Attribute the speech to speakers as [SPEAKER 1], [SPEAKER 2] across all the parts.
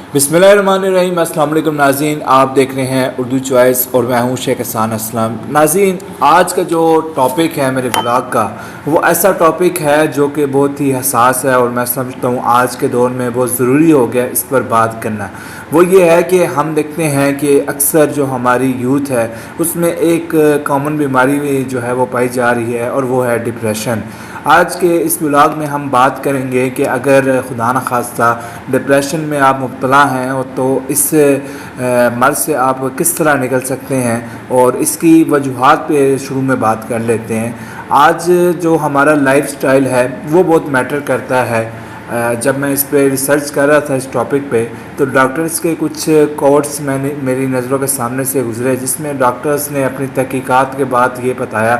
[SPEAKER 1] बिस्मिल्लाहिर्रहमानिर्रहीम। अस्सलाम वालेकुम नाज़रीन, आप देख रहे हैं उर्दू चॉइस और मैं हूं शेख हसान असलम। नाज़रीन, आज का जो टॉपिक है मेरे ब्लॉग का, वो ऐसा टॉपिक है जो कि बहुत ही हसास है और मैं समझता हूं आज के दौर में बहुत ज़रूरी हो गया इस पर बात करना। वो ये है कि हम देखते हैं कि अक्सर जो हमारी यूथ है उसमें एक कॉमन बीमारी जो है वो पाई जा रही है और वो है डिप्रेशन। आज के इस ब्लॉग में हम बात करेंगे कि अगर खुदा न खास्ता डिप्रेशन में आप मुब्तला हैं तो इस मर्ज़ से आप किस तरह निकल सकते हैं और इसकी वजूहात पे शुरू में बात कर लेते हैं। आज जो हमारा लाइफस्टाइल है वो बहुत मैटर करता है। जब मैं इस पे रिसर्च कर रहा था इस टॉपिक पे, तो डॉक्टर्स के कुछ कोट्स मेरी नज़रों के सामने से गुजरे, जिसमें डॉक्टर्स ने अपनी तहकीकात के बाद ये बताया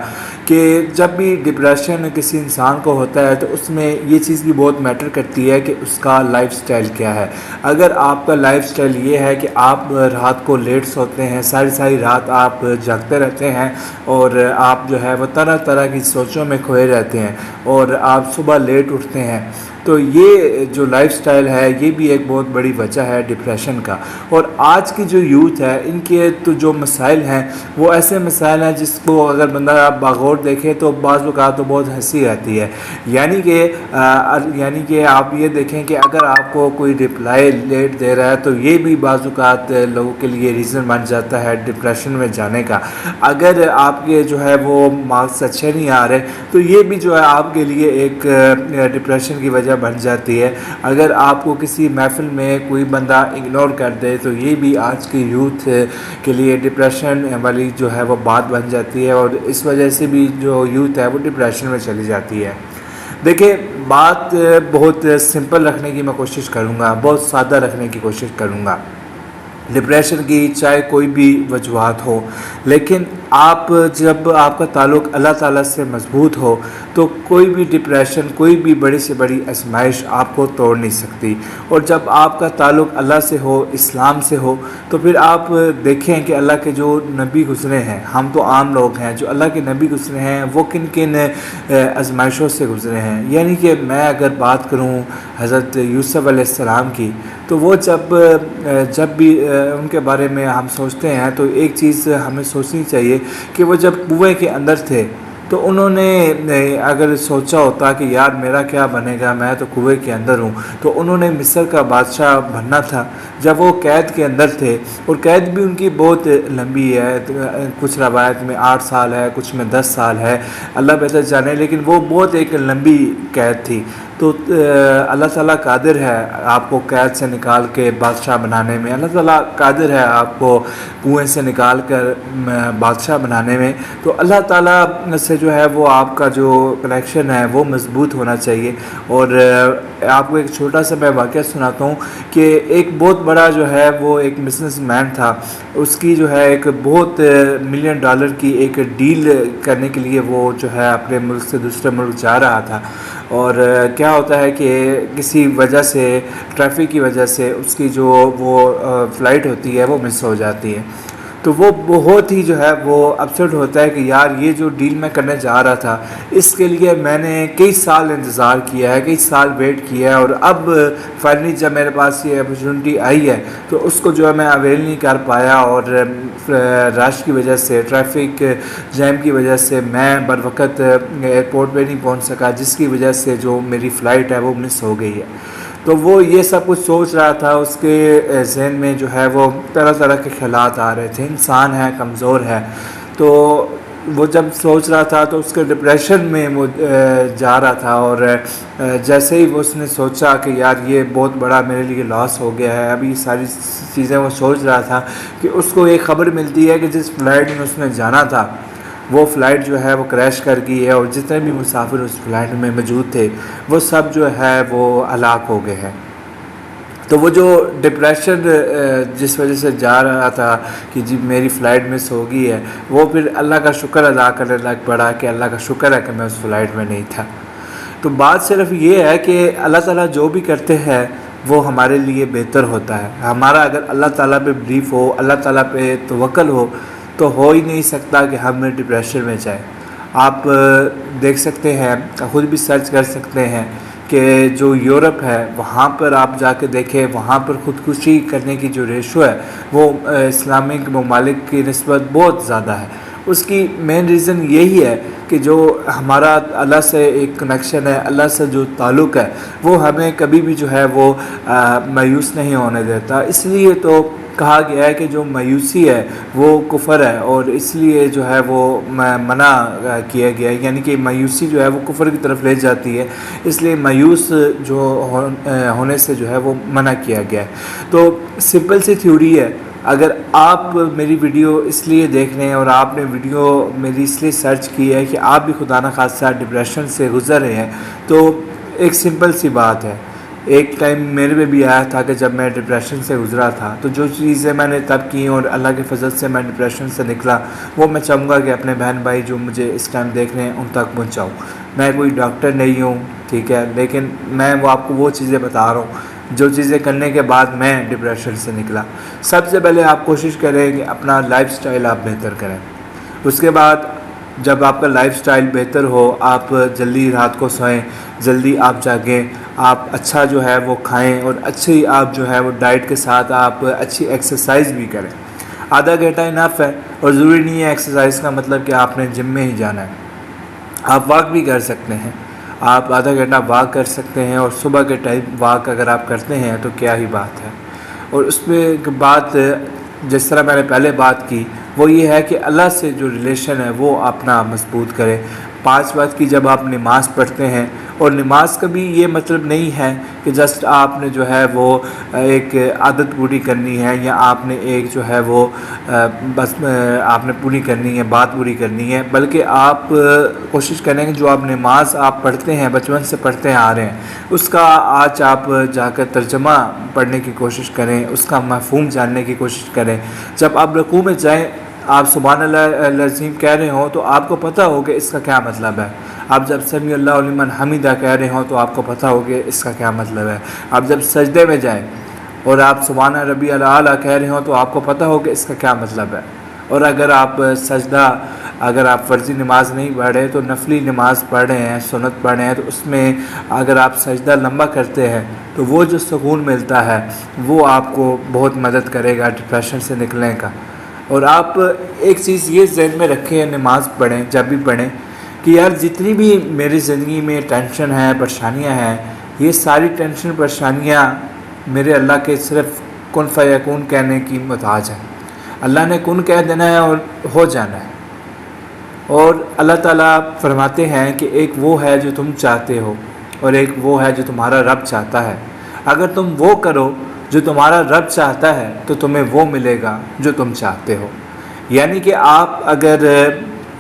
[SPEAKER 1] कि जब भी डिप्रेशन किसी इंसान को होता है तो उसमें ये चीज़ भी बहुत मैटर करती है कि उसका लाइफस्टाइल क्या है। अगर आपका लाइफस्टाइल ये है कि आप रात को लेट सोते हैं, सारी सारी रात आप जागते रहते हैं और आप जो है वो तरह तरह की सोचों में खोए रहते हैं और आप सुबह लेट उठते हैं, तो ये जो लाइफस्टाइल है ये भी एक बहुत बड़ी वजह है डिप्रेशन का। और आज की जो यूथ है इनके तो जो मसाइल हैं वो ऐसे मसाइल हैं जिसको अगर बंदा आप बागौर देखे तो बाज़ वक़्त तो बहुत हंसी आती है। यानी कि आप ये देखें कि अगर आपको कोई रिप्लाई लेट दे रहा है तो ये भी बाज़ वक़्त लोगों के लिए रीज़न बन जाता है डिप्रेशन में जाने का। अगर आपके जो है वो मार्क्स अच्छे नहीं आ रहे तो ये भी जो है आपके लिए एक डिप्रेशन की वजह बन जाती है। अगर आपको किसी महफिल में कोई बंदा इग्नोर कर दे तो ये भी आज की यूथ के लिए डिप्रेशन वाली जो है वो बात बन जाती है और इस वजह से भी जो यूथ है वो डिप्रेशन में चली जाती है। देखिए, बात बहुत सिंपल रखने की मैं कोशिश करूँगा, बहुत सादा रखने की कोशिश करूँगा। डिप्रेशन की चाहे कोई भी वजूहात हो, लेकिन आप जब आपका ताल्लुक़ अल्लाह ताला से मज़बूत हो तो कोई भी डिप्रेशन, कोई भी बड़ी से बड़ी आजमाइश आपको तोड़ नहीं सकती। और जब आपका ताल्लुक़ अल्लाह से हो, इस्लाम से हो, तो फिर आप देखें कि अल्लाह के जो नबी गुज़रे हैं, हम तो आम लोग हैं, जो अल्लाह के नबी गुज़रे हैं वो किन किन आजमाइशों से गुज़रे हैं। यानी कि मैं अगर बात करूँ हज़रत यूसुफ़ अलैहिस्सलाम की, तो वो जब भी उनके बारे में हम सोचते हैं तो एक चीज़ हमें सोचनी चाहिए कि वो जब कुएं के अंदर थे तो उन्होंने अगर सोचा होता कि यार मेरा क्या बनेगा, मैं तो कुएं के अंदर हूँ, तो उन्होंने मिस्र का बादशाह बनना था। जब वो कैद के अंदर थे, और कैद भी उनकी बहुत लंबी है, कुछ रवायत में 8 साल है, कुछ में 10 साल है, अल्लाह बेहतर जाने, लेकिन वो बहुत एक लंबी कैद थी। तो अल्लाह ताला कादिर है आपको कैद से निकाल के बादशाह बनाने में, अल्लाह ताला कादिर है आपको कुएं से निकाल कर बादशाह बनाने में। तो अल्लाह ताला से जो है वो आपका जो कनेक्शन है वो मज़बूत होना चाहिए। और आपको एक छोटा सा मैं वाक़या सुनाता हूँ कि एक बहुत बड़ा जो है वो एक बिजनेसमैन था, उसकी जो है एक बहुत $1 मिलियन की एक डील करने के लिए वो जो है अपने मुल्क से दूसरे मुल्क जा रहा था। और क्या होता है कि किसी वजह से, ट्रैफिक की वजह से उसकी जो वो फ़्लाइट होती है वो मिस हो जाती है। तो वो बहुत ही जो है वो अपसेट होता है कि यार ये जो डील मैं करने जा रहा था इसके लिए मैंने कई साल इंतज़ार किया है, कई साल वेट किया है, और अब फाइनली जब मेरे पास ये अपॉर्चुनिटी आई है तो उसको जो है मैं अवेल नहीं कर पाया। और रश की वजह से, ट्रैफिक जैम की वजह से मैं बर वक़्त एयरपोर्ट पे नहीं पहुंच सका, जिसकी वजह से जो मेरी फ़्लाइट है वो मिस हो गई है। तो वो ये सब कुछ सोच रहा था, उसके ज़हन में जो है वो तरह तरह के ख़्यालात आ रहे थे। इंसान है, कमज़ोर है, तो वो जब सोच रहा था तो उसके डिप्रेशन में वो जा रहा था। और जैसे ही वो उसने सोचा कि यार ये बहुत बड़ा मेरे लिए लॉस हो गया है, अभी सारी चीज़ें वो सोच रहा था कि उसको एक ख़बर मिलती है कि जिस फ्लाइट में उसने जाना था वो फ़्लाइट जो है वो क्रैश कर गई है और जितने भी मुसाफिर उस फ्लाइट में मौजूद थे वो सब जो है वो हलाक हो गए हैं। तो वो जो डिप्रेशन जिस वजह से जा रहा था कि जी मेरी फ़्लाइट मिस हो गई है, वो फिर अल्लाह का शुक्र अदा करने लग पड़ा कि अल्लाह का शुक्र है कि मैं उस फ़्लाइट में नहीं था। तो बात सिर्फ ये है कि अल्लाह ताला जो भी करते हैं वो हमारे लिए बेहतर होता है। हमारा अगर अल्लाह ताला पे बिलीफ हो, अल्लाह ताला पे तवक्कुल हो, तो हो ही नहीं सकता कि हम डिप्रेशन में जाएं। आप देख सकते हैं, ख़ुद भी सर्च कर सकते हैं کہ جو یورپ ہے وہاں پر آپ جا کے دیکھیں، وہاں پر خودکشی کرنے کی جو ریشو ہے وہ اسلامک ممالک کی نسبت بہت زیادہ ہے۔ اس کی مین ریزن یہی ہے کہ جو ہمارا اللہ سے ایک کنیکشن ہے، اللہ سے جو تعلق ہے، وہ ہمیں کبھی بھی جو ہے وہ مایوس نہیں ہونے دیتا۔ اس لیے تو کہا گیا ہے کہ جو مایوسی ہے وہ کفر ہے، اور اس لیے جو ہے وہ منع کیا گیا ہے، یعنی کہ مایوسی جو ہے وہ کفر کی طرف لے جاتی ہے، اس لیے مایوس جو ہونے سے جو ہے وہ منع کیا گیا ہے۔ تو سمپل سی تھیوری ہے، اگر آپ میری ویڈیو اس لیے دیکھ رہے ہیں اور آپ نے ویڈیو میری اس لیے سرچ کی ہے کہ آپ بھی خدا نخواستہ ڈپریشن سے گزر رہے ہیں، تو ایک سمپل سی بات ہے۔ ایک ٹائم میرے پہ بھی آیا تھا کہ جب میں ڈپریشن سے گزرا تھا، تو جو چیزیں میں نے تب کی اور اللہ کے فضل سے میں ڈپریشن سے نکلا، وہ میں چاہوں گا کہ اپنے بہن بھائی جو مجھے اس ٹائم دیکھ رہے ہیں ان تک پہنچاؤں۔ میں کوئی ڈاکٹر نہیں ہوں، ٹھیک ہے، لیکن میں آپ کو وہ چیزیں بتا رہا ہوں جو چیزیں کرنے کے بعد میں ڈپریشن سے نکلا۔ سب سے پہلے آپ کوشش کریں کہ اپنا لائف سٹائل آپ بہتر کریں۔ اس کے بعد جب آپ کا لائف سٹائل بہتر ہو، آپ جلدی رات کو سوئیں، جلدی آپ جاگیں، آپ اچھا جو ہے وہ کھائیں، اور اچھی آپ جو ہے وہ ڈائٹ کے ساتھ آپ اچھی ایکسرسائز بھی کریں۔ آدھا گھنٹہ انف ہے، اور ضروری نہیں ہے ایکسرسائز کا مطلب کہ آپ نے جم میں ہی جانا ہے، آپ واک بھی کر سکتے ہیں۔ آپ آدھا گھنٹہ واک کر سکتے ہیں، اور صبح کے ٹائم واک اگر آپ کرتے ہیں تو کیا ہی بات ہے۔ اور اس میں بات جس طرح میں نے پہلے بات کی وہ یہ ہے کہ اللہ سے جو ریلیشن ہے وہ اپنا مضبوط کرے۔ 5 وقت کی جب آپ نماز پڑھتے ہیں، اور نماز کا بھی یہ مطلب نہیں ہے کہ جسٹ آپ نے جو ہے وہ ایک عادت پوری کرنی ہے، یا آپ نے ایک جو ہے وہ بس آپ نے پوری کرنی ہے، بات پوری کرنی ہے، بلکہ آپ کوشش کریں کہ جو آپ نماز آپ پڑھتے ہیں، بچپن سے پڑھتے آ رہے ہیں، اس کا آج آپ جا کر ترجمہ پڑھنے کی کوشش کریں، اس کا مفہوم جاننے کی کوشش کریں۔ جب آپ رکوع میں جائیں، آپ سبحان اللہ العظیم کہہ رہے ہوں تو آپ کو پتہ ہو کہ اس کا کیا مطلب ہے۔ آپ جب سمیع اللہ لمن حمیدہ کہہ رہے ہوں تو آپ کو پتہ ہو کہ اس کا کیا مطلب ہے۔ آپ جب سجدے میں جائیں اور آپ سبحان ربی الاعلیٰ کہہ رہے ہوں تو آپ کو پتہ ہو کہ اس کا کیا مطلب ہے۔ اور اگر آپ اگر آپ فرضی نماز نہیں پڑھ رہے تو نفلی نماز پڑھ رہے ہیں، سنت پڑھ رہے ہیں، تو اس میں اگر آپ سجدہ لمبا کرتے ہیں تو وہ جو سکون ملتا ہے وہ آپ کو بہت مدد کرے گا ڈپریشن سے نکلنے کا۔ اور آپ ایک چیز یہ ذہن میں رکھیں، نماز پڑھیں جب بھی پڑھیں، کہ یار جتنی بھی میری زندگی میں ٹینشن ہے، پریشانیاں ہیں، یہ ساری ٹینشن پریشانیاں میرے اللہ کے صرف کن فیکون کہنے کی محتاج ہیں۔ اللہ نے کن کہہ دینا ہے اور ہو جانا ہے۔ اور اللہ تعالیٰ فرماتے ہیں کہ ایک وہ ہے جو تم چاہتے ہو، اور ایک وہ ہے جو تمہارا رب چاہتا ہے۔ اگر تم وہ کرو جو تمہارا رب چاہتا ہے تو تمہیں وہ ملے گا جو تم چاہتے ہو۔ یعنی کہ آپ اگر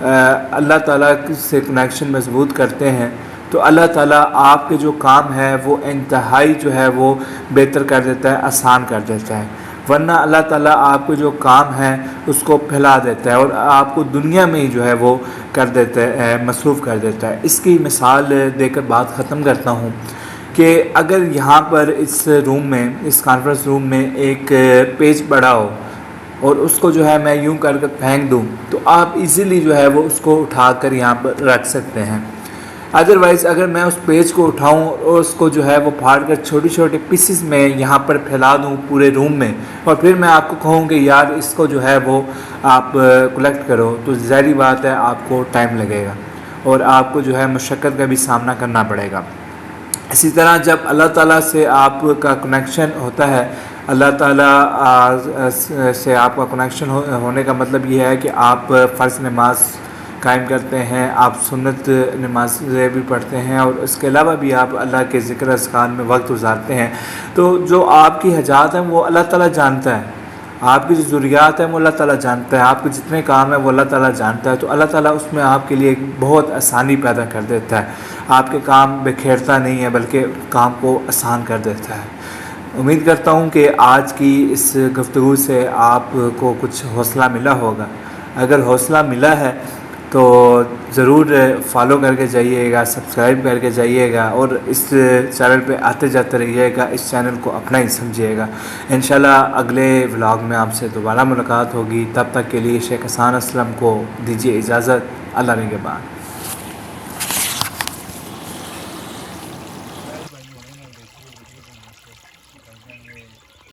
[SPEAKER 1] اللہ تعالیٰ سے کنیکشن مضبوط کرتے ہیں تو اللہ تعالیٰ آپ کے جو کام ہے وہ انتہائی جو ہے وہ بہتر کر دیتا ہے، آسان کر دیتا ہے۔ ورنہ اللہ تعالیٰ آپ کو جو کام ہے اس کو پھیلا دیتا ہے، اور آپ کو دنیا میں ہی جو ہے وہ کر دیتا ہے، مصروف کر دیتا ہے۔ اس کی مثال دے کر بات ختم کرتا ہوں کہ اگر یہاں پر اس روم میں، اس کانفرنس روم میں ایک پیج پڑا ہو اور اس کو جو ہے میں یوں کر کے پھینک دوں تو آپ ایزیلی جو ہے وہ اس کو اٹھا کر یہاں پر رکھ سکتے ہیں۔ ادروائز اگر میں اس پیج کو اٹھاؤں اور اس کو جو ہے وہ پھاڑ کر چھوٹی چھوٹی پیسز میں یہاں پر پھیلا دوں پورے روم میں، اور پھر میں آپ کو کہوں کہ یار اس کو جو ہے وہ آپ کلیکٹ کرو، تو ظاہری بات ہے آپ کو ٹائم لگے گا اور آپ کو جو ہے مشقت کا بھی سامنا کرنا پڑے گا۔ اسی طرح جب اللہ تعالیٰ سے آپ کا کنیکشن ہوتا ہے، اللہ تعالیٰ سے آپ کا کنیکشن ہونے کا مطلب یہ ہے کہ آپ فرض نماز قائم کرتے ہیں، آپ سنت نماز بھی پڑھتے ہیں، اور اس کے علاوہ بھی آپ اللہ کے ذکر اذکار میں وقت گزارتے ہیں، تو جو آپ کی حاجات ہیں وہ اللہ تعالیٰ جانتا ہے، آپ کی جو ضروریات ہیں وہ اللہ تعالیٰ جانتا ہے، آپ کے جتنے کام ہیں وہ اللہ تعالیٰ جانتا ہے، تو اللہ تعالیٰ اس میں آپ کے لیے ایک بہت آسانی پیدا کر دیتا ہے۔ آپ کے کام بکھیرتا نہیں ہے بلکہ کام کو آسان کر دیتا ہے۔ امید کرتا ہوں کہ آج کی اس گفتگو سے آپ کو کچھ حوصلہ ملا ہوگا۔ اگر حوصلہ ملا ہے تو ضرور فالو کر کے جائیے گا، سبسکرائب کر کے جائیے گا، اور اس چینل پہ آتے جاتے رہیے گا، اس چینل کو اپنا ہی سمجھیے گا۔ انشاءاللہ اگلے ولاگ میں آپ سے دوبارہ ملاقات ہوگی، تب تک کے لیے شیخ حسان اسلم کو دیجیے اجازت۔ اللہ نگہبان۔